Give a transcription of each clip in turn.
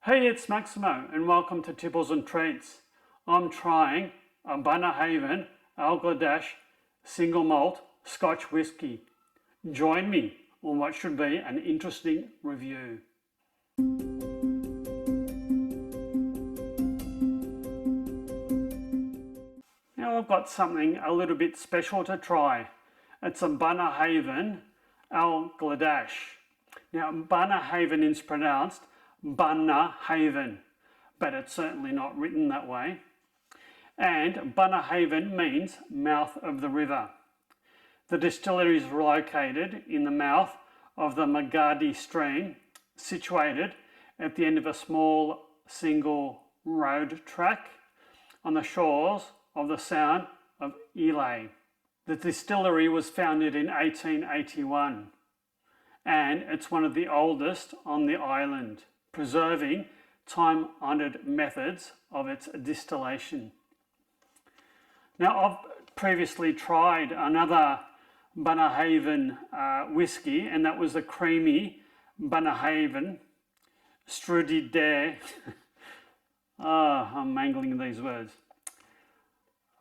Hey, it's Maximo and welcome to Tipples'n'Treats. I'm trying a Bunnahabhain Cladach single malt Scotch whisky. Join me on what should be an interesting review. Now I've got something a little bit special to try. It's a Bunnahabhain Cladach. Now Bunnahabhain is pronounced Bu-nah-hav-en, but it's certainly not written that way. And Bunnahabhain means mouth of the river. The distillery is located in the mouth of the Margadale stream, situated at the end of a small single road track on the shores of the Sound of Islay. The distillery was founded in 1881 and it's one of the oldest on the island, preserving time-honoured methods of its distillation. Now, I've previously tried another Bunnahabhain whisky, and that was the creamy Bu-nah-hav-en Strudide. I'm mangling these words.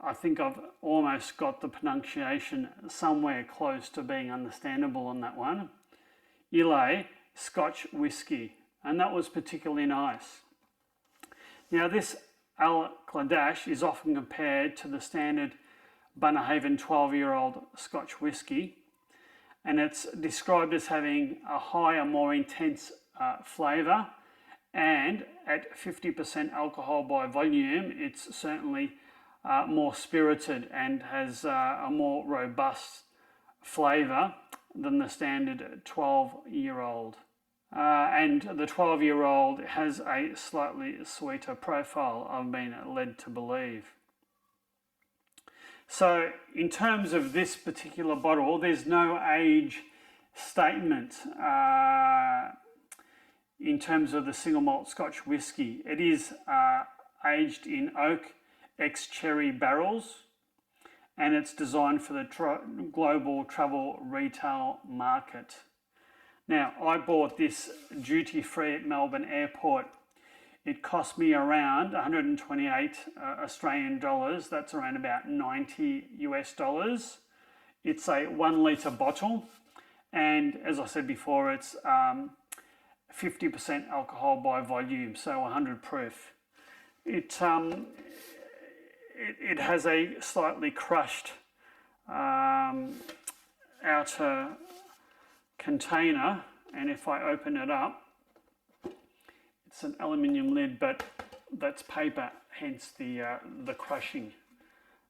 I think I've almost got the pronunciation somewhere close to being understandable on that one. Islay Scotch Whisky, and that was particularly nice. Now this Cladach is often compared to the standard Bunnahabhain 12-year-old Scotch whisky, and it's described as having a higher, more intense flavour, and at 50% alcohol by volume, it's certainly more spirited and has a more robust flavour than the standard 12-year-old. And the 12-year-old has a slightly sweeter profile, I've been led to believe. So in terms of this particular bottle, there's no age statement in terms of the single malt Scotch whisky. It is aged in oak ex-cherry barrels, and it's designed for the global travel retail market. Now, I bought this duty-free at Melbourne Airport. It cost me around 128 Australian dollars. That's around about 90 US dollars. It's a 1 litre bottle, and as I said before, it's 50% alcohol by volume, so 100 proof. It has a slightly crushed outer container, and if I open it up, it's an aluminium lid, but that's paper, hence the crushing.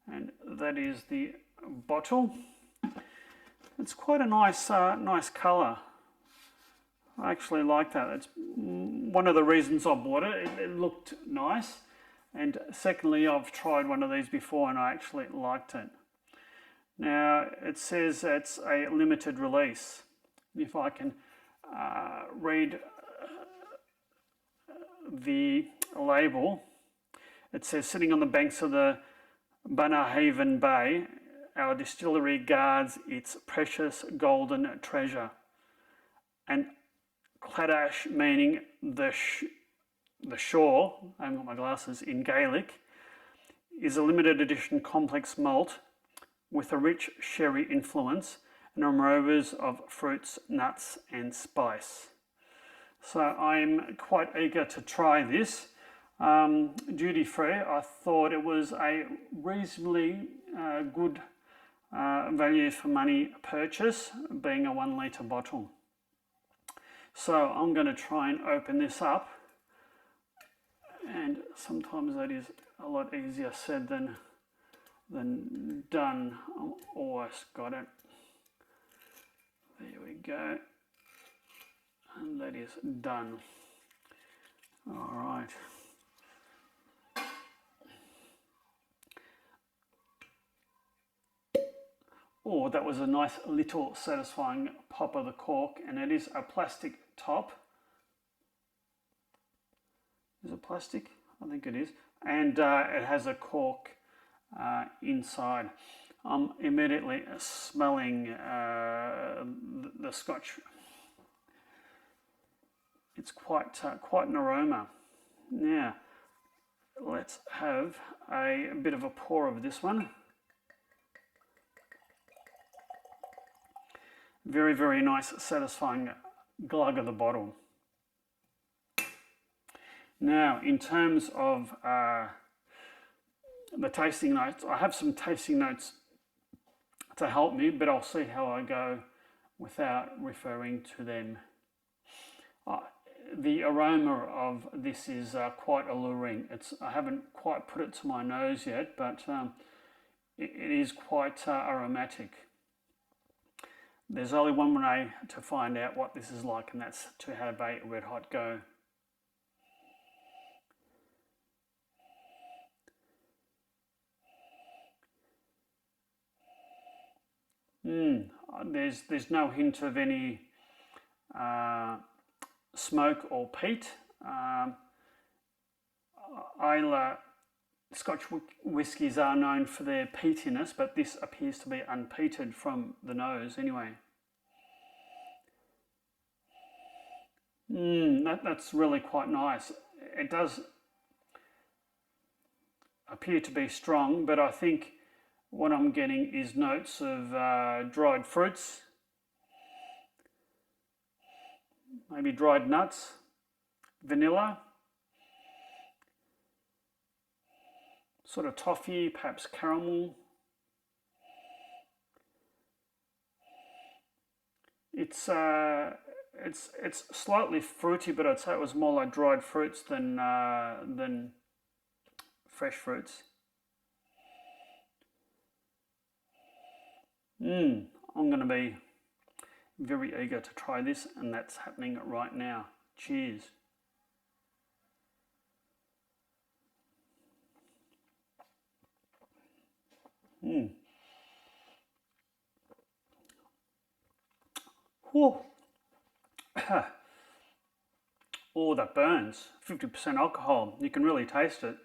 And that is the bottle. It's quite a nice colour. I actually like that. It's one of the reasons I bought it. It looked nice, and secondly, I've tried one of these before and I actually liked it. Now it says it's a limited release. If I can read the label, it says, sitting on the banks of the Bunnahabhain Bay, our distillery guards its precious golden treasure. And Cladach, meaning the shore, I haven't got my glasses, in Gaelic, is a limited edition complex malt with a rich sherry influence and aromas of fruits, nuts and spice. So I'm quite eager to try this. Duty free, I thought it was a reasonably good value for money purchase, being a 1 litre bottle. So I'm going to try and open this up, and sometimes that is a lot easier said than done. I've almost got it. There we go, and that is done. All right. Oh, that was a nice little satisfying pop of the cork, and it is a plastic top. Is it plastic? I think it is. And it has a cork inside. I'm immediately smelling the Scotch. It's quite an aroma. Now, let's have a bit of a pour of this one. Very, very nice, satisfying glug of the bottle. Now, in terms of the tasting notes, I have some tasting notes to help me, but I'll see how I go without referring to them. The aroma of this is quite alluring. I haven't quite put it to my nose yet, but it is quite aromatic. There's only one way to find out what this is like, and that's to have a red hot go. There's no hint of any smoke or peat. Islay Scotch whiskies are known for their peatiness, but this appears to be unpeated from the nose anyway. That's really quite nice. It does appear to be strong, but I think what I'm getting is notes of dried fruits, maybe dried nuts, vanilla, sort of toffee, perhaps caramel. It's slightly fruity, but I'd say it was more like dried fruits than fresh fruits. I'm going to be very eager to try this, and that's happening right now. Cheers. Whew. Oh, that burns. 50% alcohol. You can really taste it.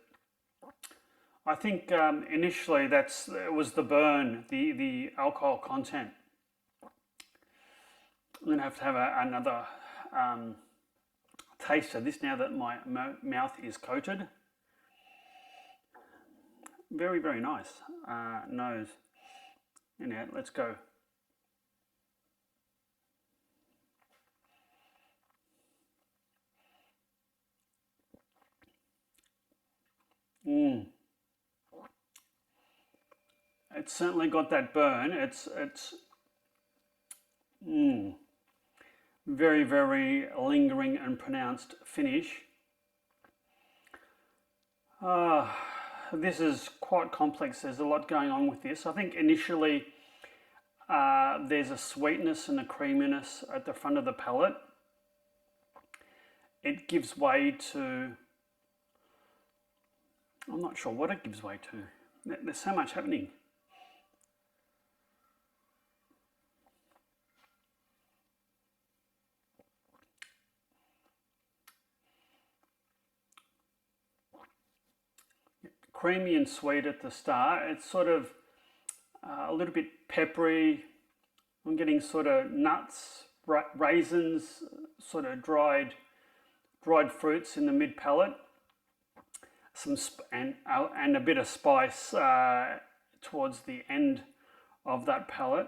I think initially it was the burn, the alcohol content. I'm going to have another taste of this now that my mouth is coated. Very, very nice nose. Anyhow, let's go. It's certainly got that burn. It's very, very lingering and pronounced finish. This is quite complex. There's a lot going on with this. I think initially there's a sweetness and a creaminess at the front of the palate. It gives way to, I'm not sure what it gives way to. There's so much happening. Creamy and sweet at the start. It's sort of a little bit peppery. I'm getting sort of nuts, raisins, sort of dried fruits in the mid palate. And a bit of spice towards the end of that palate.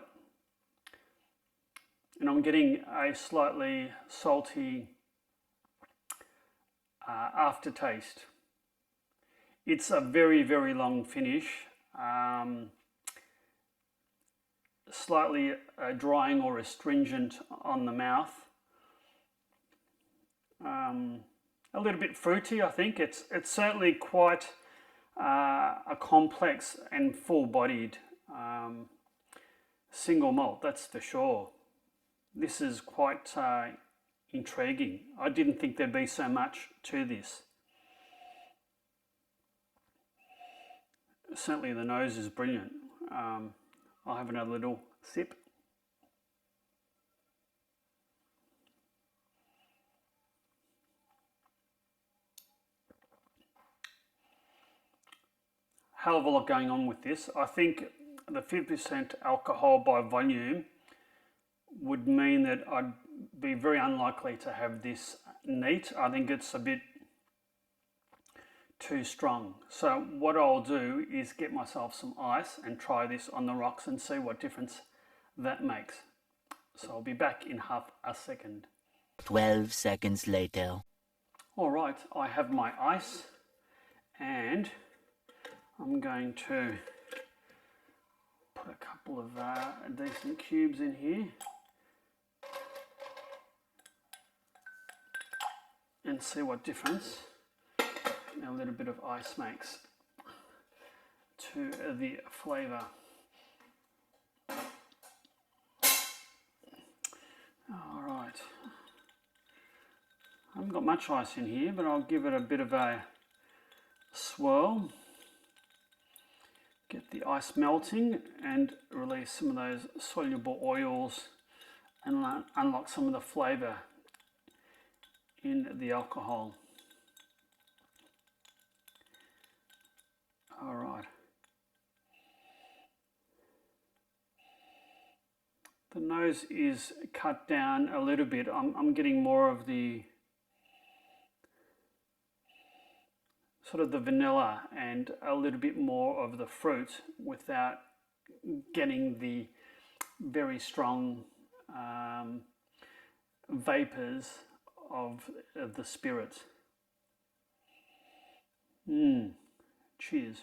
And I'm getting a slightly salty aftertaste. It's a very, very long finish, slightly drying or astringent on the mouth. A little bit fruity, I think. It's certainly quite a complex and full-bodied single malt, that's for sure. This is quite intriguing. I didn't think there'd be so much to this. Certainly the nose is brilliant. I'll have another little sip. Hell of a lot going on with this. I think the 50% alcohol by volume would mean that I'd be very unlikely to have this neat. I think it's a bit too strong. So what I'll do is get myself some ice and try this on the rocks and see what difference that makes. So I'll be back in half a second. 12 seconds later. All right, I have my ice and I'm going to put a couple of decent cubes in here and see what difference a little bit of ice makes to the flavour. All right, I haven't got much ice in here, but I'll give it a bit of a swirl. Get the ice melting and release some of those soluble oils and unlock some of the flavour in the alcohol. All right. The nose is cut down a little bit. I'm getting more of the sort of the vanilla and a little bit more of the fruit without getting the very strong vapors of the spirit. Cheers.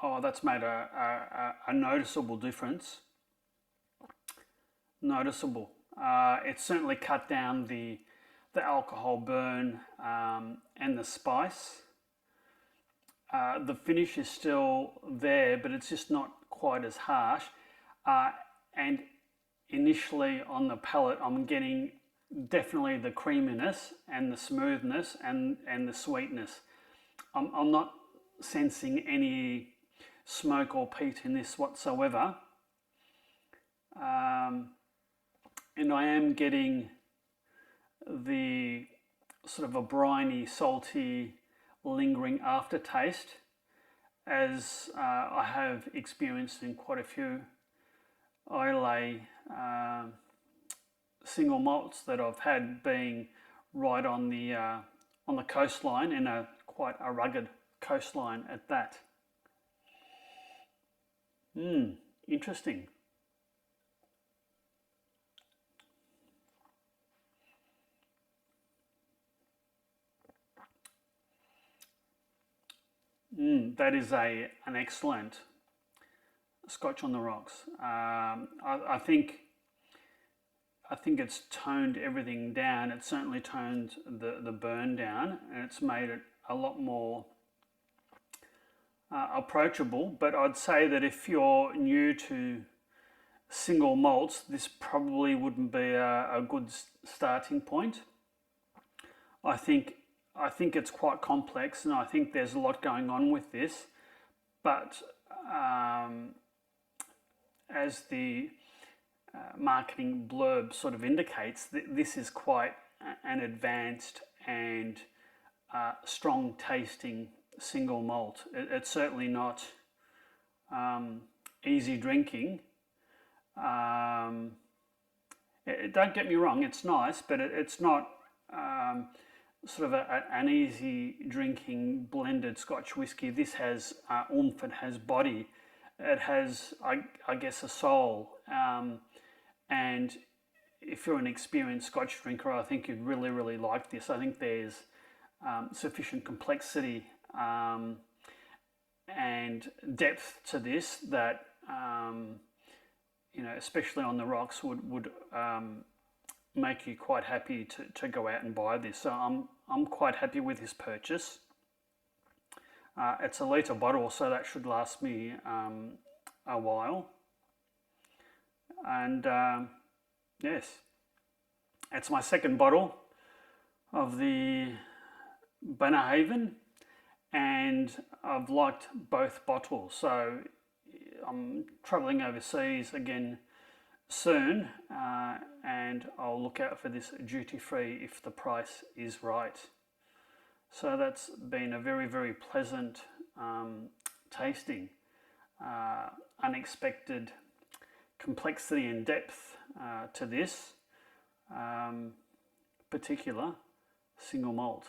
Oh, that's made a noticeable difference. Noticeable. It's certainly cut down the alcohol burn and the spice. The finish is still there, but it's just not quite as harsh. And initially on the palate, I'm getting definitely the creaminess and the smoothness and the sweetness. I'm not sensing any smoke or peat in this whatsoever. And I am getting the sort of a briny, salty, lingering aftertaste, as I have experienced in quite a few Islay single malts that I've had, being right on the coastline, in quite a rugged coastline at that. Interesting. That is an excellent Scotch on the rocks. I think it's toned everything down. It certainly toned the burn down, and it's made it a lot more approachable. But I'd say that if you're new to single malts, this probably wouldn't be a good starting point. I think it's quite complex, and I think there's a lot going on with this. But as the marketing blurb sort of indicates, this is quite an advanced and strong tasting single malt. It's certainly not easy drinking. Don't get me wrong, it's nice, but it's not sort of an easy drinking blended Scotch whisky. This has oomph, it has body, it has, I guess, a soul. And if you're an experienced Scotch drinker, I think you'd really, really like this. I think there's sufficient complexity and depth to this that, especially on the rocks, would make you quite happy to go out and buy this. So I'm quite happy with this purchase. It's a litre bottle, so that should last me a while. And yes, it's my second bottle of the Bu-nah-hav-en, and I've liked both bottles. So I'm travelling overseas again soon, and I'll look out for this duty free if the price is right. So that's been a very, very pleasant tasting, unexpected complexity and depth to this particular single malt.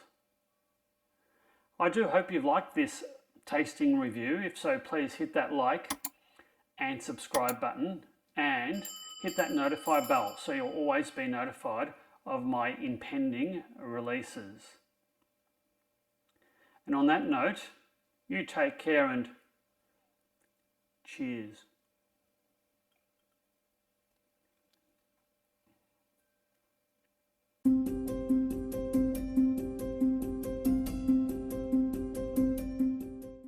I do hope you've liked this tasting review. If so, please hit that like and subscribe button and hit that notify bell so you'll always be notified of my impending releases. And on that note, you take care and cheers.